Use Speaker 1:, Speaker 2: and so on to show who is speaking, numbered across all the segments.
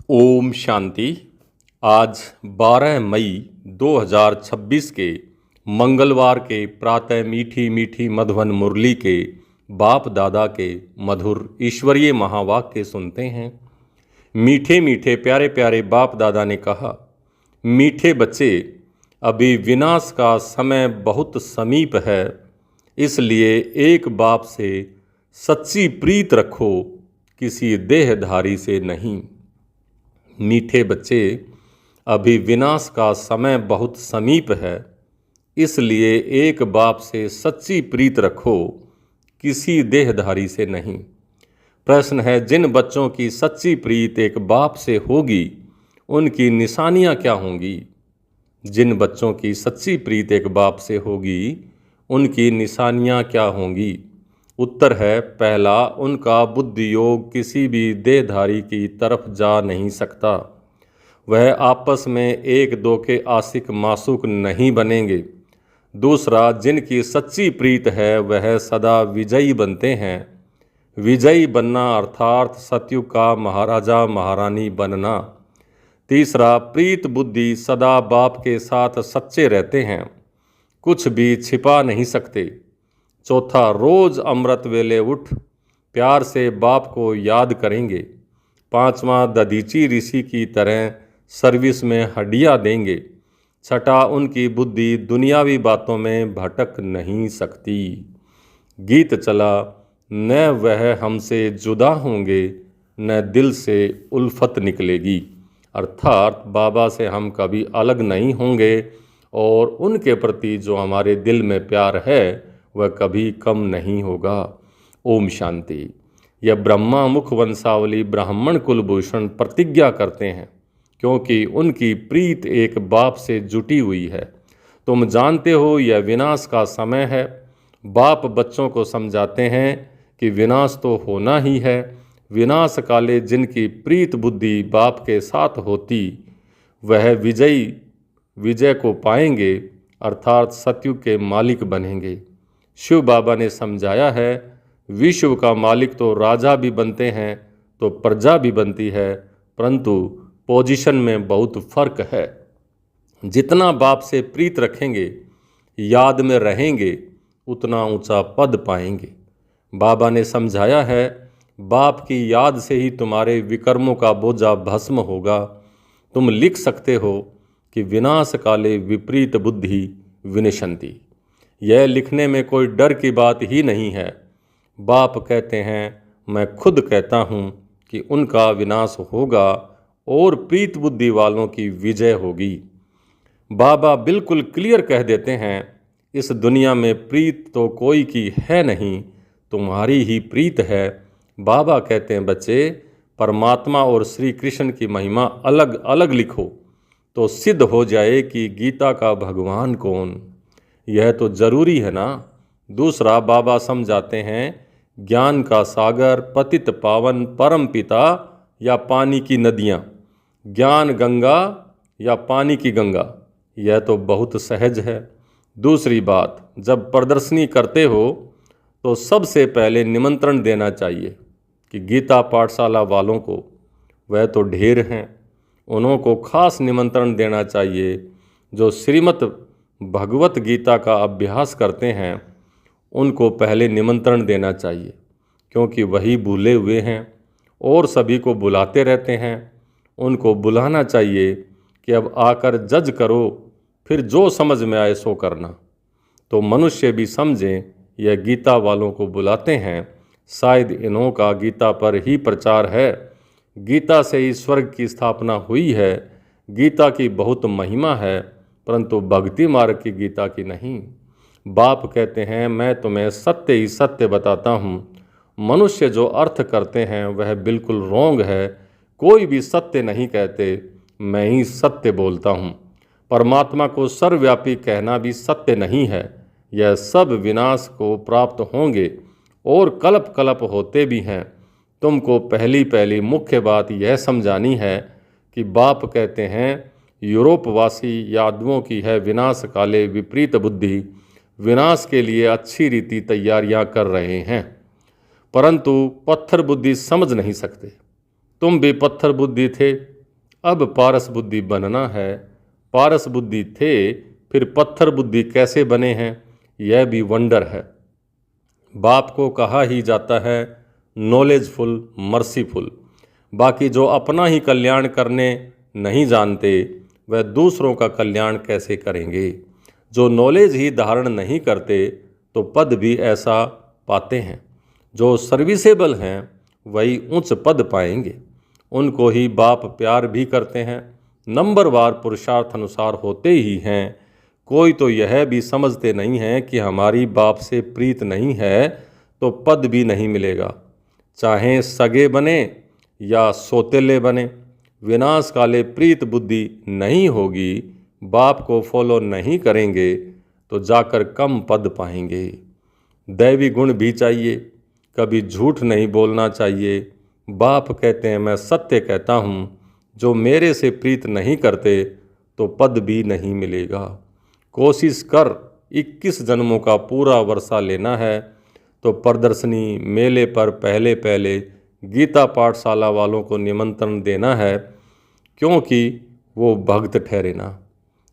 Speaker 1: ओम शांति। आज 12 मई 2026 के मंगलवार के प्रातः मीठी मीठी मधुवन मुरली के बाप दादा के मधुर ईश्वरीय महावाक्य सुनते हैं। मीठे मीठे प्यारे प्यारे बाप दादा ने कहा, मीठे बच्चे, अभी विनाश का समय बहुत समीप है, इसलिए एक बाप से सच्ची प्रीत रखो, किसी देहधारी से नहीं। मीठे बच्चे, अभी विनाश का समय बहुत समीप है, इसलिए एक बाप से सच्ची प्रीत रखो, किसी देहधारी से नहीं। प्रश्न है, जिन बच्चों की सच्ची प्रीत एक बाप से होगी, उनकी निशानियां क्या होंगी? जिन बच्चों की सच्ची प्रीत एक बाप से होगी, उनकी निशानियां क्या होंगी? उत्तर है, पहला, उनका बुद्धि योग किसी भी देहधारी की तरफ जा नहीं सकता। वह आपस में एक दो के आशिक मासूक नहीं बनेंगे। दूसरा, जिनकी सच्ची प्रीत है वह सदा विजयी बनते हैं। विजयी बनना अर्थात सतयुग का महाराजा महारानी बनना। तीसरा, प्रीत बुद्धि सदा बाप के साथ सच्चे रहते हैं, कुछ भी छिपा नहीं सकते। चौथा, रोज़ अमृत वेले उठ प्यार से बाप को याद करेंगे। पांचवा, दधीची ऋषि की तरह सर्विस में हड्डियाँ देंगे। छठा, उनकी बुद्धि दुनियावी बातों में भटक नहीं सकती। गीत चला, न वह हमसे जुदा होंगे, न दिल से उल्फत निकलेगी। अर्थात बाबा से हम कभी अलग नहीं होंगे और उनके प्रति जो हमारे दिल में प्यार है वह कभी कम नहीं होगा। ओम शांति। यह ब्रह्मा मुख वंशावली ब्राह्मण कुलभूषण प्रतिज्ञा करते हैं, क्योंकि उनकी प्रीत एक बाप से जुटी हुई है। तुम जानते हो यह विनाश का समय है। बाप बच्चों को समझाते हैं कि विनाश तो होना ही है। विनाश काले जिनकी प्रीत बुद्धि बाप के साथ होती, वह विजय को पाएंगे, अर्थात सतयुग के मालिक बनेंगे। शिव बाबा ने समझाया है, विश्व का मालिक तो राजा भी बनते हैं तो प्रजा भी बनती है, परंतु पोजीशन में बहुत फर्क है। जितना बाप से प्रीत रखेंगे, याद में रहेंगे, उतना ऊंचा पद पाएंगे। बाबा ने समझाया है, बाप की याद से ही तुम्हारे विकर्मों का बोझा भस्म होगा। तुम लिख सकते हो कि विनाश काले विपरीत बुद्धि विनशंति। यह लिखने में कोई डर की बात ही नहीं है। बाप कहते हैं, मैं खुद कहता हूँ कि उनका विनाश होगा और प्रीत बुद्धि वालों की विजय होगी। बाबा बिल्कुल क्लियर कह देते हैं, इस दुनिया में प्रीत तो कोई की है नहीं, तुम्हारी ही प्रीत है। बाबा कहते हैं, बच्चे, परमात्मा और श्री कृष्ण की महिमा अलग अलग लिखो तो सिद्ध हो जाए कि गीता का भगवान कौन। यह तो जरूरी है ना। दूसरा, बाबा समझाते हैं, ज्ञान का सागर, पतित पावन परम पिता या पानी की नदियाँ, ज्ञान गंगा या पानी की गंगा, यह तो बहुत सहज है। दूसरी बात, जब प्रदर्शनी करते हो तो सबसे पहले निमंत्रण देना चाहिए कि गीता पाठशाला वालों को, वह तो ढेर हैं, उन्हों को खास निमंत्रण देना चाहिए। जो श्रीमद् भगवत गीता का अभ्यास करते हैं, उनको पहले निमंत्रण देना चाहिए, क्योंकि वही भूले हुए हैं और सभी को बुलाते रहते हैं। उनको बुलाना चाहिए कि अब आकर जज करो, फिर जो समझ में आए सो करना। तो मनुष्य भी समझें, यह गीता वालों को बुलाते हैं, शायद इन्हों का गीता पर ही प्रचार है। गीता से ही स्वर्ग की स्थापना हुई है। गीता की बहुत महिमा है, परंतु भक्ति मार्ग की गीता की नहीं। बाप कहते हैं, मैं तुम्हें सत्य ही सत्य बताता हूँ। मनुष्य जो अर्थ करते हैं वह बिल्कुल रोंग है। कोई भी सत्य नहीं कहते, मैं ही सत्य बोलता हूँ। परमात्मा को सर्वव्यापी कहना भी सत्य नहीं है। यह सब विनाश को प्राप्त होंगे और कल्प कल्प होते भी हैं। तुमको पहली मुख्य बात यह समझानी है कि बाप कहते हैं, यूरोपवासी यादवों की है विनाश काले विपरीत बुद्धि, विनाश के लिए अच्छी रीति तैयारियां कर रहे हैं, परंतु पत्थर बुद्धि समझ नहीं सकते। तुम भी पत्थर बुद्धि थे, अब पारस बुद्धि बनना है। पारस बुद्धि थे, फिर पत्थर बुद्धि कैसे बने हैं, यह भी वंडर है। बाप को कहा ही जाता है नॉलेजफुल, मर्सीफुल। बाकी जो अपना ही कल्याण करने नहीं जानते, वह दूसरों का कल्याण कैसे करेंगे। जो नॉलेज ही धारण नहीं करते, तो पद भी ऐसा पाते हैं। जो सर्विसेबल हैं, वही उच्च पद पाएंगे। उनको ही बाप प्यार भी करते हैं। नंबरवार पुरुषार्थ अनुसार होते ही हैं। कोई तो यह भी समझते नहीं हैं कि हमारी बाप से प्रीत नहीं है तो पद भी नहीं मिलेगा। चाहे सगे बने या सोतेले बने, विनाश काले प्रीत बुद्धि नहीं होगी, बाप को फॉलो नहीं करेंगे तो जाकर कम पद पाएंगे। दैवी गुण भी चाहिए, कभी झूठ नहीं बोलना चाहिए। बाप कहते हैं मैं सत्य कहता हूँ, जो मेरे से प्रीत नहीं करते तो पद भी नहीं मिलेगा। कोशिश कर 21 जन्मों का पूरा वर्षा लेना है तो प्रदर्शनी मेले पर पहले पहले गीता पाठशाला वालों को निमंत्रण देना है, क्योंकि वो भक्त ठहरे ना।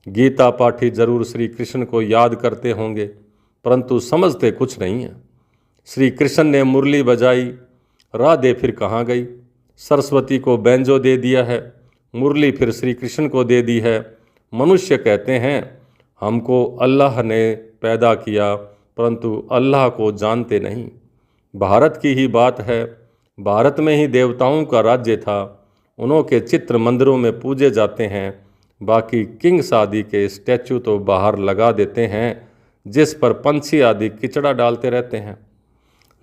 Speaker 1: गीता पाठी जरूर श्री कृष्ण को याद करते होंगे, परंतु समझते कुछ नहीं है। श्री कृष्ण ने मुरली बजाई, राधे फिर कहाँ गई। सरस्वती को बैंजो दे दिया है, मुरली फिर श्री कृष्ण को दे दी है। मनुष्य कहते हैं हमको अल्लाह ने पैदा किया, परंतु अल्लाह को जानते नहीं। भारत की ही बात है, भारत में ही देवताओं का राज्य था, उन्हों के चित्र मंदिरों में पूजे जाते हैं। बाकी किंग्स आदि के स्टैचू तो बाहर लगा देते हैं, जिस पर पंछी आदि किचड़ा डालते रहते हैं।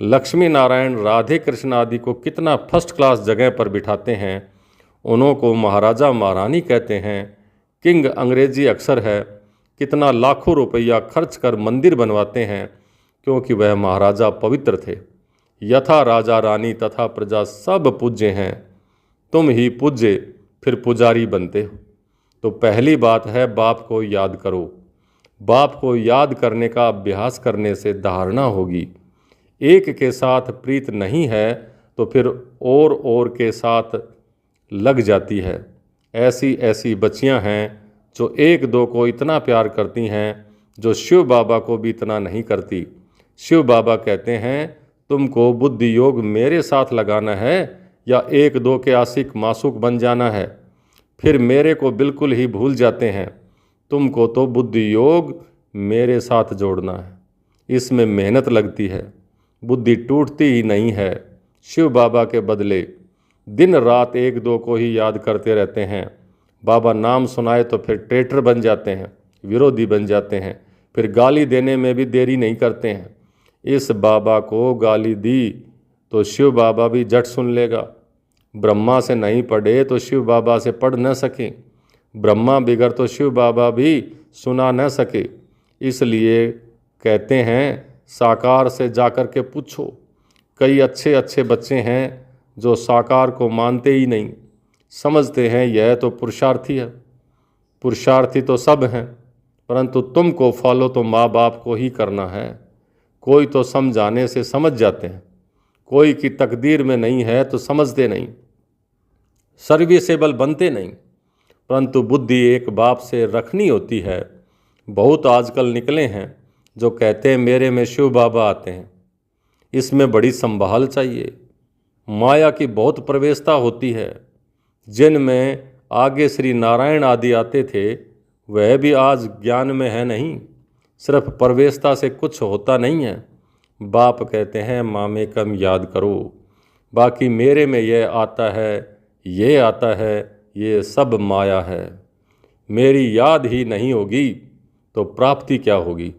Speaker 1: लक्ष्मी नारायण, राधे कृष्ण आदि को कितना फर्स्ट क्लास जगह पर बिठाते हैं। उन्हों को महाराजा महारानी कहते हैं। किंग अंग्रेजी अक्षर है, कितना लाखों रुपया खर्च कर मंदिर बनवाते हैं, क्योंकि वह महाराजा पवित्र थे। यथा राजा रानी तथा प्रजा सब पूज्य हैं। तुम ही पूज्य फिर पुजारी बनते हो। तो पहली बात है बाप को याद करो। बाप को याद करने का अभ्यास करने से धारणा होगी। एक के साथ प्रीत नहीं है तो फिर और के साथ लग जाती है। ऐसी ऐसी बच्चियां हैं जो एक दो को इतना प्यार करती हैं, जो शिव बाबा को भी इतना नहीं करती। शिव बाबा कहते हैं तुमको बुद्धि योग मेरे साथ लगाना है या एक दो के आशिक मासूक बन जाना है, फिर मेरे को बिल्कुल ही भूल जाते हैं। तुमको तो बुद्धि योग मेरे साथ जोड़ना है, इसमें मेहनत लगती है, बुद्धि टूटती ही नहीं है। शिव बाबा के बदले दिन रात एक दो को ही याद करते रहते हैं। बाबा नाम सुनाए तो फिर ट्रेटर बन जाते हैं, विरोधी बन जाते हैं, फिर गाली देने में भी देरी नहीं करते हैं। इस बाबा को गाली दी तो शिव बाबा भी झट सुन लेगा। ब्रह्मा से नहीं पढ़े तो शिव बाबा से पढ़ न सके, ब्रह्मा बिगड़ तो शिव बाबा भी सुना न सके। इसलिए कहते हैं साकार से जाकर के पूछो। कई अच्छे अच्छे बच्चे हैं जो साकार को मानते ही नहीं, समझते हैं यह तो पुरुषार्थी है। पुरुषार्थी तो सब हैं, परंतु तुमको फॉलो तो माँ बाप को ही करना है। कोई तो समझाने से समझ जाते हैं, कोई की तकदीर में नहीं है तो समझते नहीं, सर्विसेबल बनते नहीं। परंतु बुद्धि एक बाप से रखनी होती है। बहुत आजकल निकले हैं जो कहते हैं मेरे में शिव बाबा आते हैं। इसमें बड़ी संभाल चाहिए। माया की बहुत प्रवेशता होती है। जिनमें आगे श्री नारायण आदि आते थे वह भी आज ज्ञान में है नहीं, सिर्फ प्रवेशता से कुछ होता नहीं है। बाप कहते हैं मामे कम याद करो, बाकी मेरे में यह आता है, ये आता है, ये सब माया है। मेरी याद ही नहीं होगी तो प्राप्ति क्या होगी।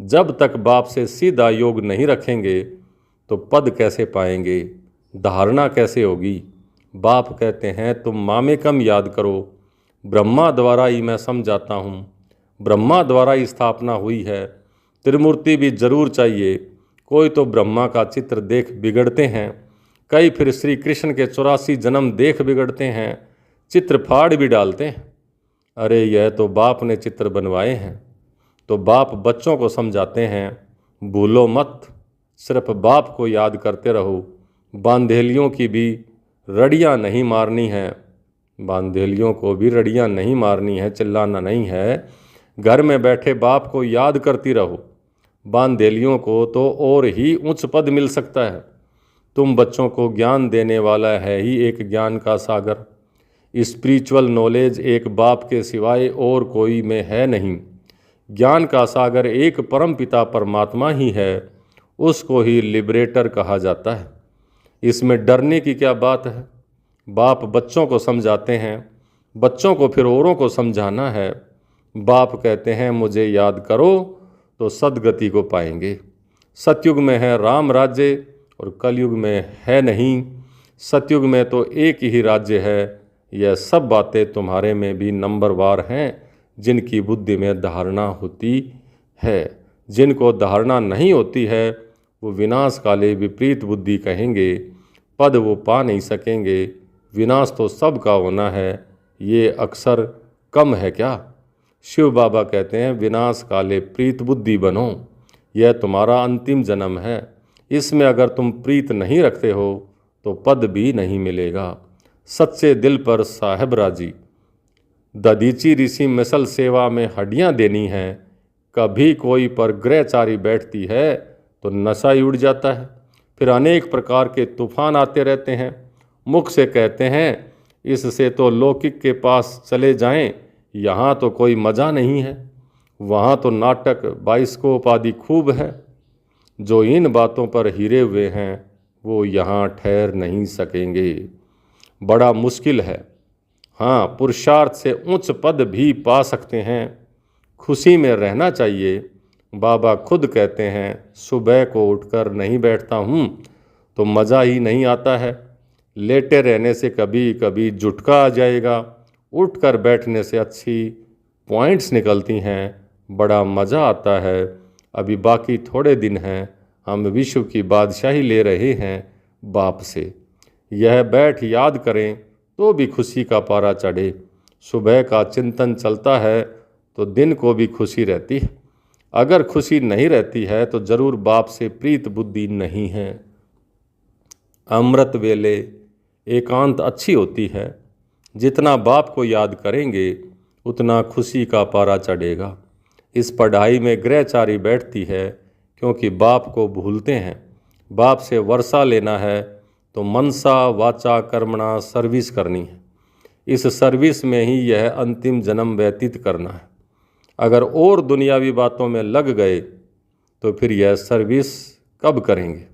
Speaker 1: जब तक बाप से सीधा योग नहीं रखेंगे तो पद कैसे पाएंगे, धारणा कैसे होगी। बाप कहते हैं तुम मामे कम याद करो, ब्रह्मा द्वारा ही मैं समझाता हूँ, ब्रह्मा द्वारा ही स्थापना हुई है। त्रिमूर्ति भी जरूर चाहिए। कोई तो ब्रह्मा का चित्र देख बिगड़ते हैं, कई फिर श्री कृष्ण के 84 जन्म देख बिगड़ते हैं, चित्र फाड़ भी डालते हैं। अरे यह तो बाप ने चित्र बनवाए हैं। तो बाप बच्चों को समझाते हैं भूलो मत, सिर्फ बाप को याद करते रहो। बांधेलियों की भी रड़ियाँ नहीं मारनी है। बांधेलियों को भी रड़ियाँ नहीं मारनी है, चिल्लाना नहीं है। घर में बैठे बाप को याद करती रहो। बांधेलियों को तो और ही उच्च पद मिल सकता है। तुम बच्चों को ज्ञान देने वाला है ही एक ज्ञान का सागर। स्पिरिचुअल नॉलेज एक बाप के सिवाय और कोई में है नहीं। ज्ञान का सागर एक परम पिता परमात्मा ही है, उसको ही लिबरेटर कहा जाता है। इसमें डरने की क्या बात है। बाप बच्चों को समझाते हैं, बच्चों को फिर औरों को समझाना है। बाप कहते हैं मुझे याद करो तो सद्गति को पाएंगे। सतयुग में है राम राज्य और कलयुग में है नहीं। सतयुग में तो एक ही राज्य है। यह सब बातें तुम्हारे में भी नंबरवार हैं जिनकी बुद्धि में धारणा होती है। जिनको धारणा नहीं होती है वो विनाश काले विपरीत बुद्धि कहेंगे। पद वो पा नहीं सकेंगे। विनाश तो सबका होना है, ये अक्सर कम है क्या। शिव बाबा कहते हैं विनाश काले प्रीत बुद्धि बनो। यह तुम्हारा अंतिम जन्म है। इसमें अगर तुम प्रीत नहीं रखते हो तो पद भी नहीं मिलेगा। सच्चे दिल पर साहेब राजी। दधीची ऋषि मिसल सेवा में हड्डियाँ देनी हैं। कभी कोई पर ग्रहचारी बैठती है तो नशा ही उड़ जाता है। फिर अनेक प्रकार के तूफान आते रहते हैं। मुख से कहते हैं इससे तो लौकिक के पास चले जाएं, यहाँ तो कोई मज़ा नहीं है। वहाँ तो नाटक बाइस्कोप आदि खूब है। जो इन बातों पर हिरे हुए हैं वो यहाँ ठहर नहीं सकेंगे। बड़ा मुश्किल है। हाँ, पुरुषार्थ से उच्च पद भी पा सकते हैं। खुशी में रहना चाहिए। बाबा खुद कहते हैं सुबह को उठकर नहीं बैठता हूँ तो मज़ा ही नहीं आता है। लेटे रहने से कभी कभी झुटका आ जाएगा। उठकर बैठने से अच्छी पॉइंट्स निकलती हैं। बड़ा मज़ा आता है। अभी बाकी थोड़े दिन हैं। हम विश्व की बादशाही ले रहे हैं बाप से। यह बैठ याद करें तो भी खुशी का पारा चढ़े। सुबह का चिंतन चलता है तो दिन को भी खुशी रहती है। अगर खुशी नहीं रहती है तो जरूर बाप से प्रीत बुद्धि नहीं है। अमृत वेले एकांत अच्छी होती है। जितना बाप को याद करेंगे उतना खुशी का पारा चढ़ेगा। इस पढ़ाई में ग्रहचारी बैठती है क्योंकि बाप को भूलते हैं। बाप से वर्षा लेना है तो मनसा वाचा कर्मणा सर्विस करनी है। इस सर्विस में ही यह अंतिम जन्म व्यतीत करना है। अगर और दुनियावी बातों में लग गए तो फिर यह सर्विस कब करेंगे।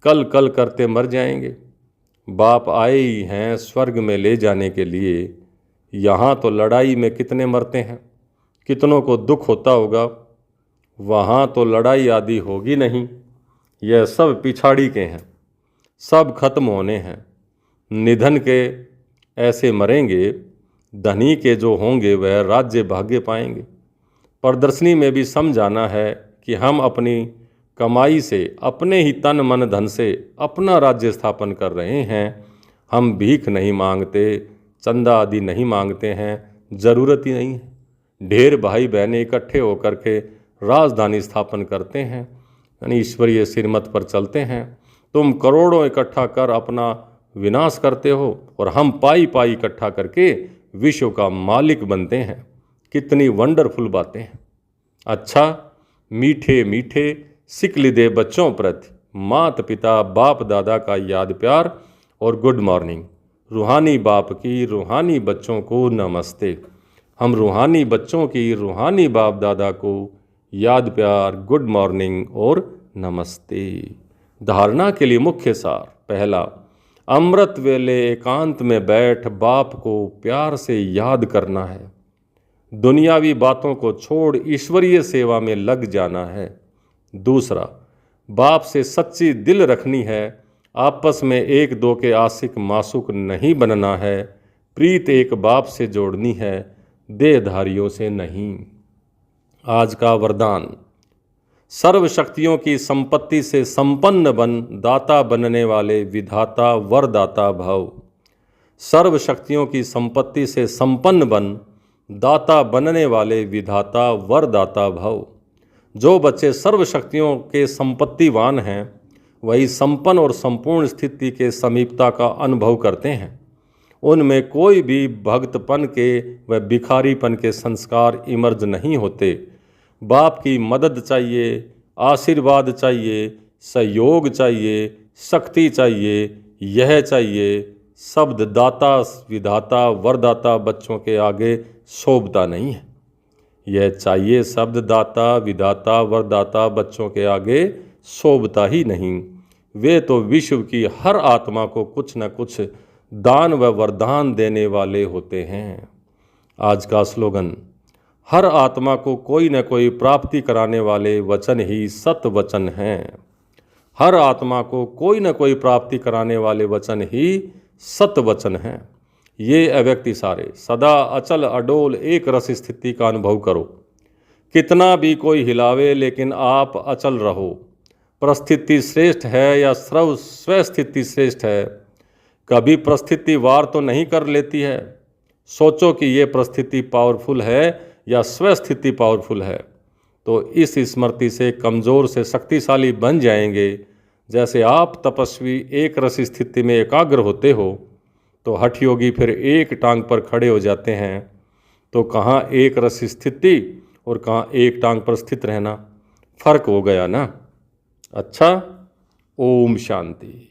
Speaker 1: कल कल करते मर जाएंगे। बाप आए ही हैं स्वर्ग में ले जाने के लिए। यहाँ तो लड़ाई में कितने मरते हैं, कितनों को दुख होता होगा। वहाँ तो लड़ाई आदि होगी नहीं। यह सब पिछाड़ी के हैं, सब खत्म होने हैं। निधन के ऐसे मरेंगे। धनी के जो होंगे वह राज्य भाग्य पाएंगे। प्रदर्शनी में भी समझाना है कि हम अपनी कमाई से, अपने ही तन मन धन से अपना राज्य स्थापन कर रहे हैं। हम भीख नहीं मांगते, चंदा आदि नहीं मांगते हैं, ज़रूरत ही नहीं है। ढेर भाई बहनें इकट्ठे होकर के राजधानी स्थापन करते हैं, यानी ईश्वरीय श्रीमत पर चलते हैं। तुम करोड़ों इकट्ठा कर अपना विनाश करते हो और हम पाई पाई इकट्ठा करके विश्व का मालिक बनते हैं। कितनी वंडरफुल बातें हैं। अच्छा, मीठे मीठे सिकलिदे बच्चों प्रति माता पिता बाप दादा का याद प्यार और गुड मॉर्निंग। रूहानी बाप की रूहानी बच्चों को नमस्ते। हम रूहानी बच्चों की रूहानी बाप दादा को याद प्यार, गुड मॉर्निंग और नमस्ते। धारणा के लिए मुख्य सार। पहला, अमृत वेले एकांत में बैठ बाप को प्यार से याद करना है। दुनियावी बातों को छोड़ ईश्वरीय सेवा में लग जाना है। दूसरा, बाप से सच्ची दिल रखनी है। आपस में एक दो के आशिक मासूक नहीं बनना है। प्रीत एक बाप से जोड़नी है, देहधारियों से नहीं। आज का वरदान, सर्व शक्तियों की संपत्ति से संपन्न बन दाता बनने वाले विधाता वरदाता भव। सर्व शक्तियों की संपत्ति से संपन्न बन दाता बनने वाले विधाता वरदाता भव। जो बच्चे सर्व शक्तियों के संपत्तिवान हैं वही संपन्न और संपूर्ण स्थिति के समीपता का अनुभव करते हैं। उनमें कोई भी भक्तपन के व भिखारीपन के संस्कार इमर्ज नहीं होते। बाप की मदद चाहिए, आशीर्वाद चाहिए, सहयोग चाहिए, शक्ति चाहिए, यह चाहिए। शब्द दाता विधाता वरदाता बच्चों के आगे शोभता नहीं है। यह चाहिए शब्द दाता विधाता वरदाता बच्चों के आगे शोभता ही नहीं। वे तो विश्व की हर आत्मा को कुछ न कुछ दान व वरदान देने वाले होते हैं। आज का स्लोगन, हर आत्मा को कोई न कोई प्राप्ति कराने वाले वचन ही सत वचन हैं। हर आत्मा को कोई न कोई प्राप्ति कराने वाले वचन ही सत वचन हैं। ये अव्यक्ति सारे सदा अचल अडोल एक रस स्थिति का अनुभव करो। कितना भी कोई हिलावे लेकिन आप अचल रहो। परिस्थिति श्रेष्ठ है या स्वस्थिति श्रेष्ठ है? कभी परिस्थिति वार तो नहीं कर लेती है। सोचो कि ये परिस्थिति पावरफुल है या स्वस्थिति पावरफुल है। तो इस स्मृति से कमज़ोर से शक्तिशाली बन जाएंगे। जैसे आप तपस्वी एक रस स्थिति में एकाग्र होते हो तो हठ योगी फिर एक टांग पर खड़े हो जाते हैं। तो कहाँ एक रस स्थिति और कहाँ एक टांग पर स्थित रहना, फर्क हो गया ना। अच्छा, ओम शांति।